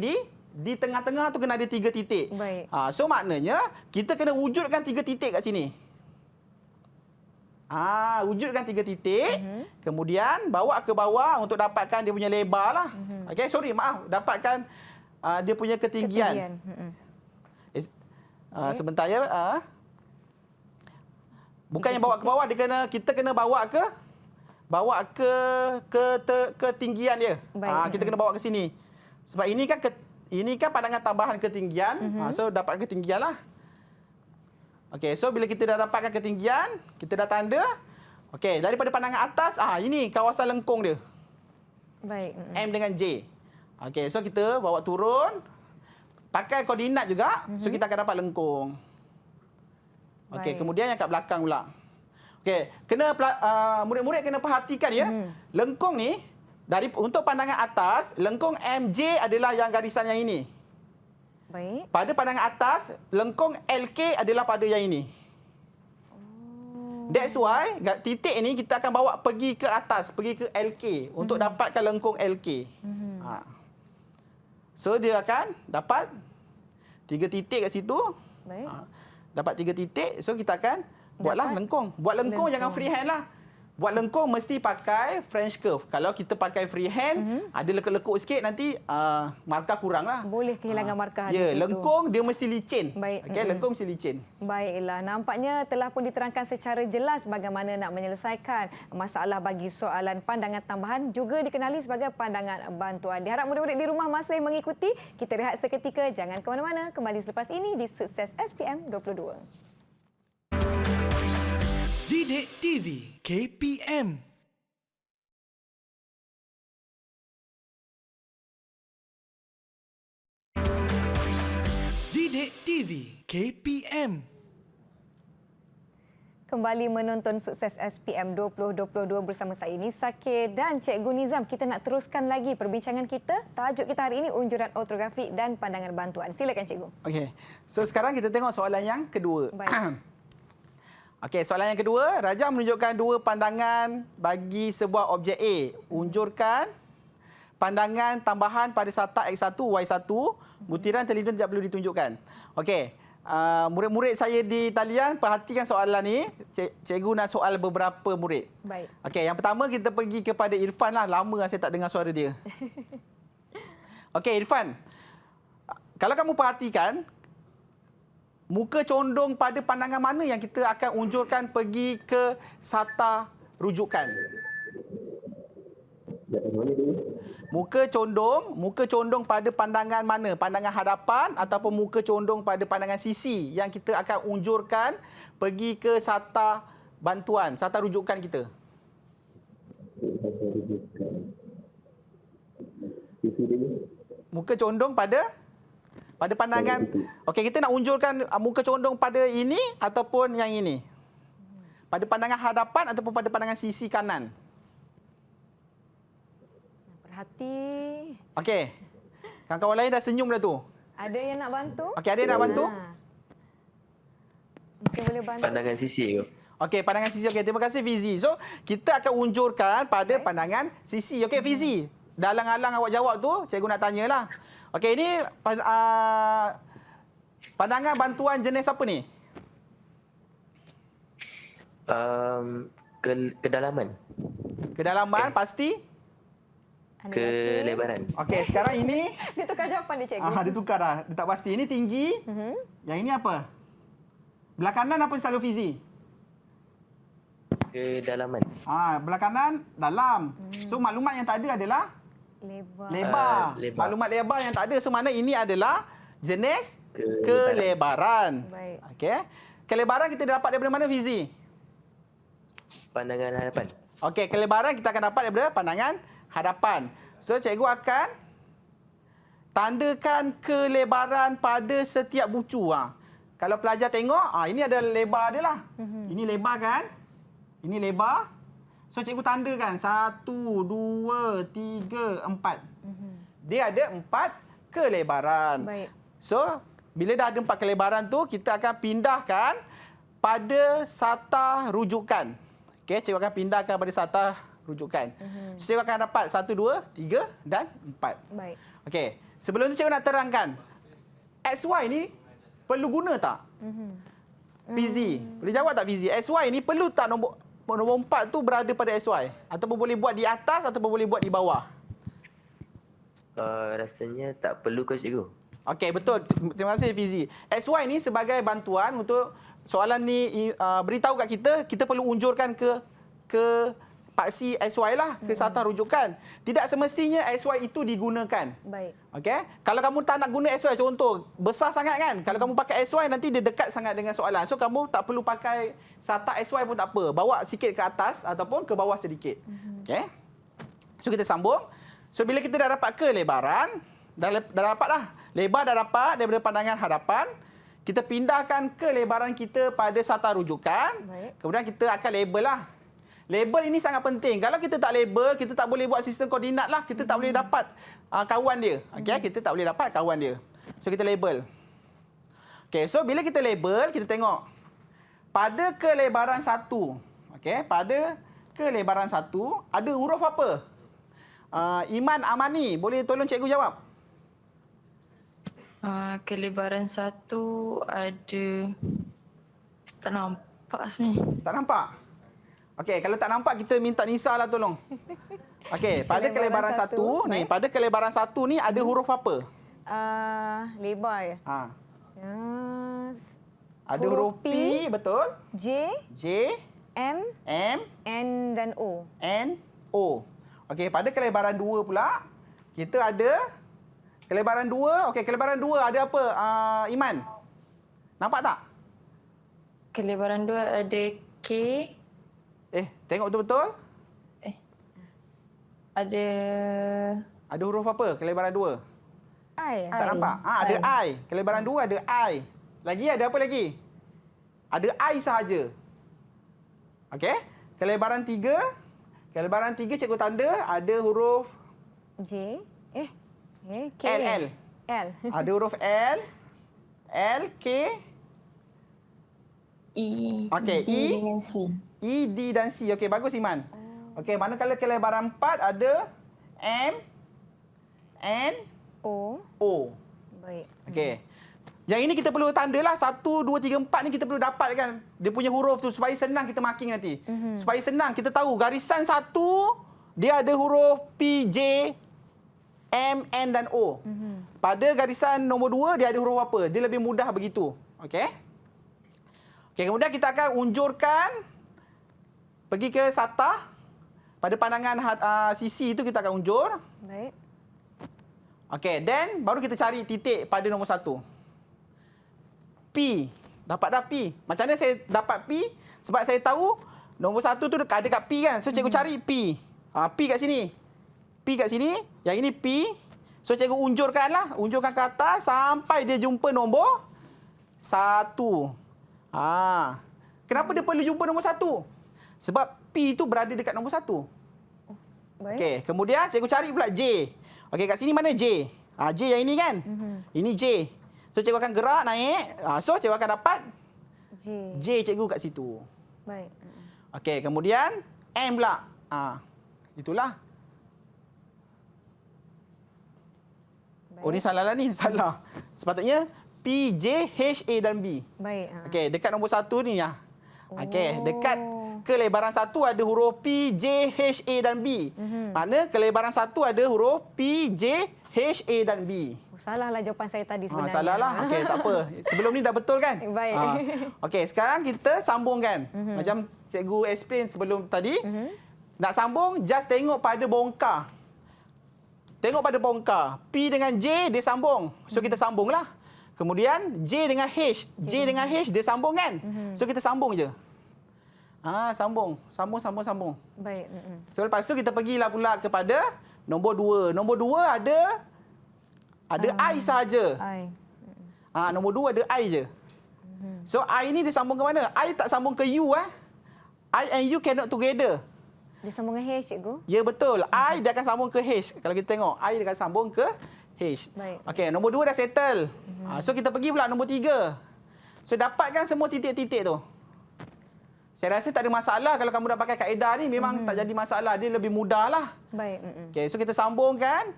di tengah-tengah tu kena ada 3 titik. Baik. So maknanya kita kena wujudkan 3 titik kat sini. Wujudkan 3 titik. Kemudian bawa ke bawah untuk dapatkan dia punya lebar lah. Okey, dapatkan dia punya ketinggian. Sebentar ya. Bukan yang bawa ke bawah, kita kena bawa ke ketinggian dia. Kita kena bawa ke sini. Sebab ini kan pandangan tambahan ketinggian. So dapat ketinggian lah. Okey, so bila kita dah dapatkan ketinggian, kita dah tanda. Okey, daripada pandangan atas, ini kawasan lengkung dia. Baik. M dengan J. Okey, so kita bawa turun. Pakai koordinat juga, so kita akan dapat lengkung. Okey, kemudian yang kat belakang pula. Okey, murid-murid kena perhatikan ya. Lengkung ni untuk pandangan atas, lengkung MJ adalah yang garisan yang ini. Baik. Pada pandangan atas, lengkung LK adalah pada yang ini. That's why titik ini kita akan bawa pergi ke atas, pergi ke LK untuk dapatkan lengkung LK. So dia akan dapat 3 titik kat situ. Baik. Dapat 3 titik. So kita akan buatlah lengkung. Buat lengkung jangan freehand lah. Buat lengkung mesti pakai French curve. Kalau kita pakai freehand, ada lekuk-lekuk sikit nanti markah kurang lah. Boleh kehilangan markah di Ya, situ. lengkung dia mesti licin. Baik. Okey, lengkung mesti licin. Baiklah, nampaknya telah pun diterangkan secara jelas bagaimana nak menyelesaikan masalah bagi soalan pandangan tambahan juga dikenali sebagai pandangan bantuan. Diharap murid-murid di rumah masih mengikuti. Kita rehat seketika, jangan ke mana-mana. Kembali selepas ini di Sukses SPM 22. Didik TV KPM. Didik TV KPM. Kembali menonton Sukses SPM 2022 bersama saya Nisa K dan Cikgu Nizam. Kita nak teruskan lagi perbincangan kita. Tajuk kita hari ini unjuran ortografi dan pandangan bantuan. Silakan Cikgu. Okey. So sekarang kita tengok soalan yang kedua. Baik. Okey, soalan yang kedua, Raja menunjukkan 2 pandangan bagi sebuah objek A. Unjurkan pandangan tambahan pada sata X1, Y1. Butiran terlindung tidak perlu ditunjukkan. Okey, murid-murid saya di talian, perhatikan soalan ni. Cikgu nak soal beberapa murid. Baik. Okey, yang pertama kita pergi kepada Irfan lah. Lama saya tak dengar suara dia. Okey, Irfan. Kalau kamu perhatikan, muka condong pada pandangan mana yang kita akan unjurkan pergi ke sata rujukan? Muka condong pada pandangan mana? Pandangan hadapan ataupun muka condong pada pandangan sisi yang kita akan unjurkan pergi ke sata bantuan, sata rujukan kita? Muka condong pada pandangan. Okey, kita nak unjurkan muka condong pada ini ataupun yang ini? Pada pandangan hadapan ataupun pada pandangan sisi kanan? Perhati. Okey. Kawan-kawan lain dah senyum dah tu. Ada yang nak bantu? Okey, ada yang nak bantu? Mungkin boleh bantu. Pandangan sisi tu. Okey, pandangan sisi. Okey, terima kasih Fizi. So, kita akan unjurkan pada pandangan sisi. Okey, Fizi. Dah alang-alang awak jawab tu, cikgu nak tanyalah. Okey, ini pandangan bantuan jenis apa ni? Kedalaman. Kedalaman pasti? Kelebaran. Okey, sekarang ini Dia tukar jawapan dia, Cikgu. dia tukar dah. Dia tak pasti. Ini tinggi. Yang ini apa? Belah kanan apa selalu Fizi? Kedalaman. Belah kanan dalam. So maklumat yang tak ada adalah Lebar. lebar. Lebar. Maklumat lebar yang tak ada. So mana ini adalah jenis kelebaran. Baik. Okey. Kelebaran kita dapat daripada mana Fizi? Pandangan hadapan. Okey, kelebaran kita akan dapat daripada pandangan hadapan. So cikgu akan tandakan kelebaran pada setiap bucu. Kalau pelajar tengok, ini ada lebar dia lah. Ini lebar kan? Ini lebar. So cikgu tandakan 1, 2, 3, 4. Dia ada 4 kelebaran. Baik. So bila dah ada 4 kelebaran tu, kita akan pindahkan pada sata rujukan. Okey, cikgu akan pindahkan pada sata rujukan. So cikgu akan dapat 1, 2, 3 dan 4. Baik. Okey, sebelum tu cikgu nak terangkan. XY ni perlu guna tak? Fizi. Boleh jawab tak Fizi? XY ni perlu tak nombor 4 tu berada pada XY? Ataupun boleh buat di atas ataupun boleh buat di bawah? Rasanya tak perlu ke cikgu? Okey, betul. Terima kasih Fizi. XY ni sebagai bantuan untuk soalan ni beritahu kat kita perlu unjurkan ke paksi XY lah, ke sata rujukan. Tidak semestinya XY itu digunakan. Baik. Okey? Kalau kamu tak nak guna XY, contoh, besar sangat kan? Kalau kamu pakai XY, nanti dia dekat sangat dengan soalan. So, kamu tak perlu pakai sata XY pun tak apa. Bawa sikit ke atas ataupun ke bawah sedikit. Okey? So, kita sambung. So, bila kita dah dapat kelebaran, dah dapat dah. Lebar dah dapat daripada pandangan hadapan. Kita pindahkan kelebaran kita pada sata rujukan. Baik. Kemudian kita akan label lah. Label ini sangat penting. Kalau kita tak label, kita tak boleh buat sistem koordinat lah. Kita tak boleh dapat kawan dia. Okay? Kita tak boleh dapat kawan dia. So, kita label. Okay, so bila kita label, kita tengok. Pada kelebaran 1. Okay? Pada kelebaran 1, ada huruf apa? Iman Amani. Boleh tolong cikgu jawab? Kelebaran 1 ada... Tak nampak sebenarnya. Tak nampak? Okey, kalau tak nampak kita minta Nisa lah tolong. Okey, pada kelebaran satu, 1 ni, pada kelebaran 1 ni ada huruf apa? Lebar ya. Ha, S- ada huruf P, betul? J, J, M, M, N dan O. N, O. Okey, pada kelebaran 2 pula kita ada kelebaran 2. Okey, kelebaran 2 ada apa? Iman. Nampak tak? Kelebaran 2 ada K, Tengok betul-betul. ada Ada huruf apa? Kelebaran 2. I. Tak nampak? Ada I. Kelebaran 2 ada I. Lagi ada apa lagi? Ada I sahaja. Okey? Kelebaran 3. Kelebaran 3 cikgu tanda ada huruf J, K. L. L. Ada huruf L. L, K, E, Okey, D E. dengan C. E, D dan C. Okey, bagus Iman. Okey, manakala kelebaran 4 ada M, N, O. O. Baik. Okey. Yang ini kita perlu tandalah 1, 2, 3, 4 ni kita perlu dapatkan dia punya huruf tu supaya senang kita marking nanti. Supaya senang kita tahu garisan 1 dia ada huruf P, J, M, N dan O. Pada garisan nombor 2 dia ada huruf apa? Dia lebih mudah begitu. Okey. Okey, kemudian kita akan unjurkan pergi ke satah. Pada pandangan sisi itu kita akan unjur. Baik. Okey, then baru kita cari titik pada nombor 1. P. Dapat dah P. Macam mana saya dapat P? Sebab saya tahu nombor 1 tu ada kat P kan. So cikgu cari P. P kat sini. P kat sini. Yang ini P. So cikgu unjurkan lah. Unjurkan ke atas sampai dia jumpa nombor 1. Kenapa dia perlu jumpa nombor 1? Sebab P tu berada dekat nombor 1. Baik. Okey, kemudian cikgu cari pula J. Okey, kat sini mana J? J yang ini kan? Ini J. So cikgu akan gerak naik. So cikgu akan dapat J. J cikgu kat situ. Baik. Okey, kemudian M pula. Itulah. Baik. Oh, ni salah lah ni. Salah. Sepatutnya P, J, H, A dan B. Baik. Okey, dekat nombor 1 ni ya. Okey, dekat kelebaran 1 ada huruf P, J, H, A dan B. Mana kelebaran 1 ada huruf P, J, H, A dan B. Salahlah jawapan saya tadi sebenarnya. Salah lah. Okey, tak apa. Sebelum ni dah betul kan? Baik. Okey, sekarang kita sambungkan. Macam cikgu explain sebelum tadi. Nak sambung, just tengok pada bongkar. Tengok pada bongkar. P dengan J, dia sambung. So, kita sambunglah. Kemudian, J dengan H. J dengan H, dia sambung kan? So, kita sambung je. Sambung. Sambung. Baik. So, lepas tu kita pergilah pula kepada nombor 2. Nombor 2 ada I sahaja. I. Nombor 2 ada I je. So, I ni dia sambung ke mana? I tak sambung ke U. I and U cannot together. Dia sambung dengan H, cikgu. Ya, betul. I dia akan sambung ke H. Kalau kita tengok, I dia akan sambung ke H. Baik. Okey, nombor 2 dah settle. So, kita pergi pula nombor 3. So, dapatkan semua titik-titik tu. Saya rasa tak ada masalah kalau kamu dah pakai kaedah ni. Memang tak jadi masalah. Dia lebih mudah lah. Baik. Okey, so kita sambungkan.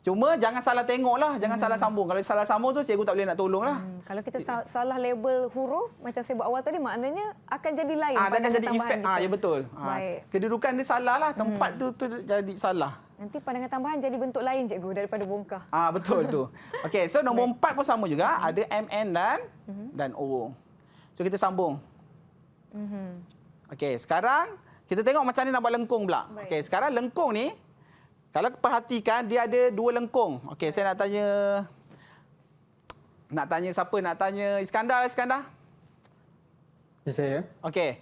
Cuma jangan salah tengok lah. Jangan salah sambung. Kalau salah sambung tu, cikgu tak boleh nak tolong lah. Kalau kita salah label huruf, macam saya buat awal tadi, maknanya akan jadi lain. Dia akan pandangan jadi tambahan efek. kita. Ya, betul. Baik. Kedudukan dia salah lah. Tempat tu jadi salah. Nanti pandangan tambahan jadi bentuk lain, cikgu, daripada bongkar. Betul tu. Okey, so nombor 4 pun sama juga. Ada MN dan O. So kita sambung. Okey, sekarang kita tengok macam mana nak buat lengkung pula. Okey, sekarang lengkung ni kalau perhatikan dia ada 2 lengkung. Okey, saya nak tanya siapa? Nak tanya Iskandar. Ya, saya. Okey.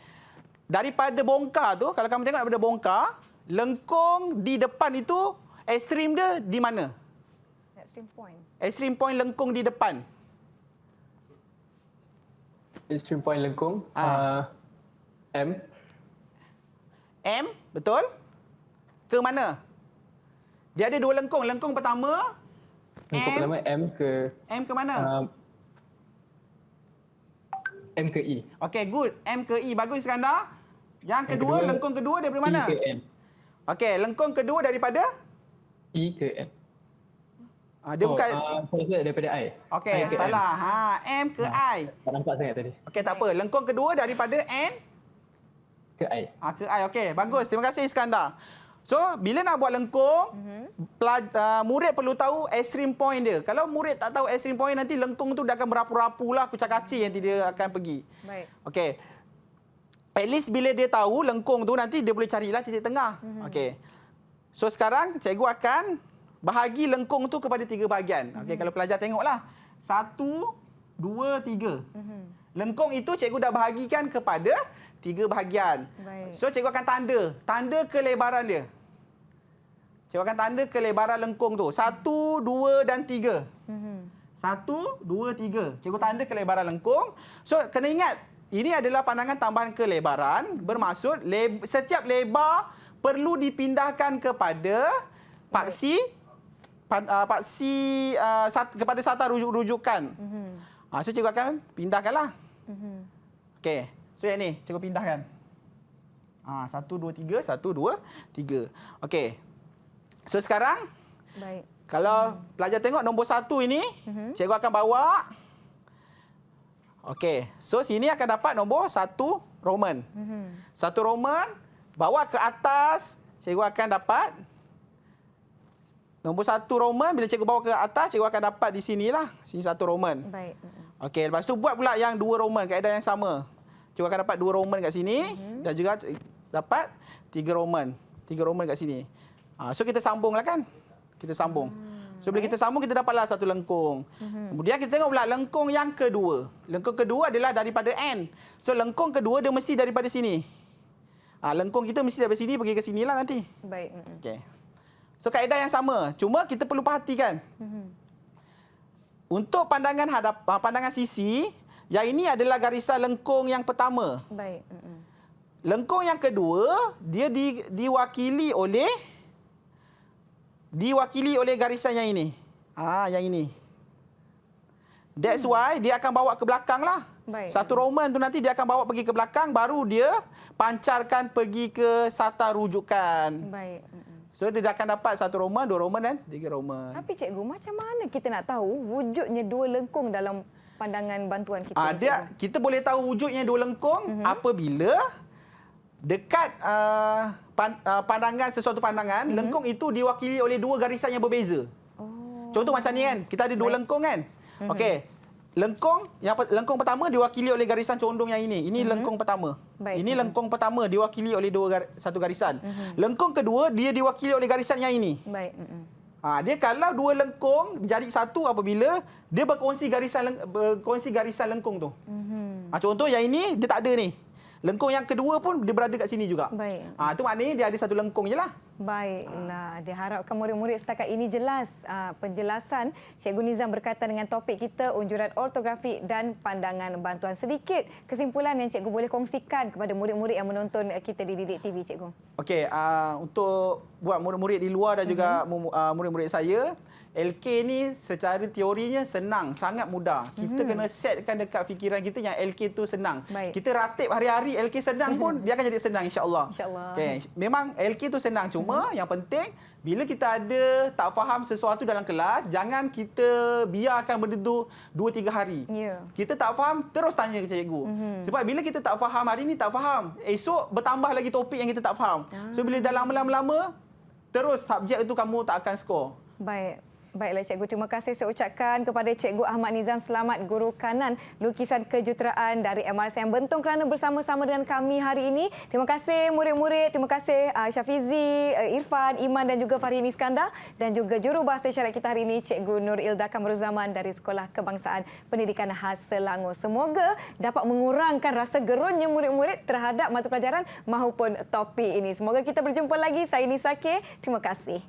Daripada bongkar tu, kalau kamu tengok daripada bongkar, lengkung di depan itu ekstrim dia di mana? Extreme point. Ekstrim point lengkung di depan. Extreme point lengkung. M. M, betul? Ke mana? Dia ada 2 lengkung. Lengkung pertama, Lengkung pertama M ke mana? M ke E. Okey, good. M ke E. Bagus, Iskandar. Yang kedua, lengkung kedua daripada mana? E ke N. Okey, lengkung kedua daripada? E ke N. Dia bukan... Saya rasa daripada I. Okey, I ke M. salah. M ke I. Tak nampak sangat tadi. Okey, tak apa. Lengkung kedua daripada N Ke I. ke I. Okey, bagus. Terima kasih Iskandar. So, bila nak buat lengkung, murid perlu tahu extreme point dia. Kalau murid tak tahu extreme point, nanti lengkung tu dia akan berapu-rapu lah, kucak-kacir nanti dia akan pergi. Baik. Okey. At least bila dia tahu lengkung tu, nanti dia boleh carilah titik tengah. Okey. So, sekarang cikgu akan bahagi lengkung tu kepada 3 bahagian. Okey, kalau pelajar tengoklah. 1, 2, 3. Lengkung itu cikgu dah bahagikan kepada 3 bahagian. Baik. So, cikgu akan tanda kelebaran dia. Cikgu akan tanda kelebaran lengkung tu. 1, 2 dan 3. 1, 2, 3. Cikgu tanda kelebaran lengkung. So, kena ingat, ini adalah pandangan tambahan kelebaran. Bermaksud, setiap lebar perlu dipindahkan kepada paksi kepada sata rujukan. So, cikgu akan pindahkanlah. Okey. So, yang ni, cikgu pindahkan. 1, 2, 3. 1, 2, 3. Okey. So, sekarang, Baik. kalau pelajar tengok nombor 1 ini, cikgu akan bawa. Okey. So, sini akan dapat nombor 1 Roman. 1 Roman, bawa ke atas, cikgu akan dapat nombor 1 Roman. Bila cikgu bawa ke atas, cikgu akan dapat di sinilah. Sini 1 Roman. Baik. Okey, lepas tu buat pula yang 2 Roman, kaedah yang sama. Cikgu akan dapat 2 Roman kat sini dan juga dapat 3 Roman. 3 Roman kat sini. So, kita sambunglah kan? Kita sambung. So, bila kita sambung, kita dapatlah 1 lengkung. Kemudian kita tengok pula lengkung yang kedua. Lengkung kedua adalah daripada N. So, lengkung kedua dia mesti daripada sini. Lengkung kita mesti daripada sini pergi ke sinilah nanti. Baik. Okey. So, kaedah yang sama. Cuma kita perlu perhatikan. Untuk pandangan sisi, yang ini adalah garisan lengkung yang pertama. Baik. Lengkung yang kedua, dia diwakili oleh garisan yang ini. Yang ini. That's why dia akan bawa ke belakang lah. Baik. 1 Roman tu nanti dia akan bawa pergi ke belakang, baru dia pancarkan pergi ke sata rujukan. Baik. So, dia akan dapat 1 Roman, 2 Roman dan 3 Roman. Tapi cikgu, macam mana kita nak tahu wujudnya 2 lengkung dalam pandangan bantuan kita? Kita boleh tahu wujudnya 2 lengkung apabila dekat sesuatu pandangan, lengkung itu diwakili oleh 2 garisan yang berbeza. Contoh macam ni kan, kita ada 2 lengkung kan. Okey. Lengkung pertama diwakili oleh garisan condong yang ini. Ini lengkung pertama. Baik. Ini lengkung pertama diwakili oleh satu garisan. Lengkung kedua dia diwakili oleh garisan yang ini. Baik. Dia kalau 2 lengkung jadi satu apabila dia berkongsi garisan lengkung tu. Contoh yang ini dia tak ada ni. Lengkung yang kedua pun dia berada kat sini juga. Baik. Itu maknanya dia ada 1 lengkung je lah. Baiklah, diharapkan murid-murid setakat ini jelas penjelasan Cikgu Nizam berkaitan dengan topik kita, unjuran ortografi dan pandangan bantuan. Sedikit kesimpulan yang Cikgu boleh kongsikan kepada murid-murid yang menonton kita di Didik TV, Cikgu. Okey, untuk buat murid-murid di luar dan juga murid-murid saya, LK ni secara teorinya senang, sangat mudah. Kita kena setkan dekat fikiran kita yang LK tu senang. Baik. Kita ratib hari-hari LK senang pun dia akan jadi senang insya-Allah. InsyaAllah. Okay. Memang LK tu senang, cuma yang penting bila kita ada tak faham sesuatu dalam kelas, jangan kita biarkan benda tu 2-3 hari. Ya. Kita tak faham, terus tanya ke cikgu. Sebab bila kita tak faham hari ni tak faham, esok bertambah lagi topik yang kita tak faham. So bila dah lama-lama, terus subjek itu kamu tak akan skor. Baik. Baiklah Cikgu, terima kasih saya ucapkan kepada Cikgu Ahmad Nizam Selamat, Guru Kanan Lukisan Kejuruteraan dari MRSM Bentong kerana bersama-sama dengan kami hari ini. Terima kasih murid-murid, terima kasih Syafizi, Irfan, Iman dan juga Fahrin Iskandar dan juga jurubahasa isyarat kita hari ini Cikgu Nur Ilda Kamruzaman dari Sekolah Kebangsaan Pendidikan Khas Selangor. Semoga dapat mengurangkan rasa gerunnya murid-murid terhadap mata pelajaran maupun topik ini. Semoga kita berjumpa lagi. Saya Nisa K. Terima kasih.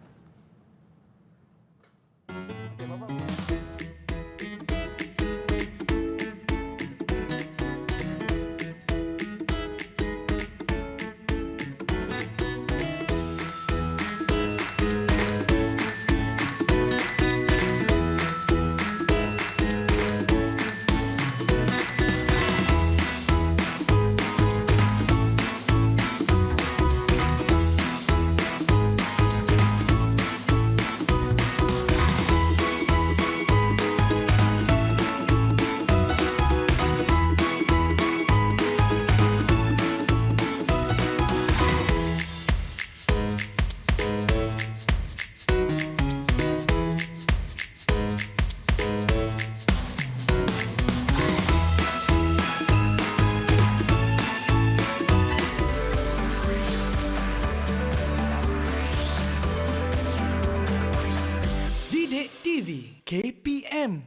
KPM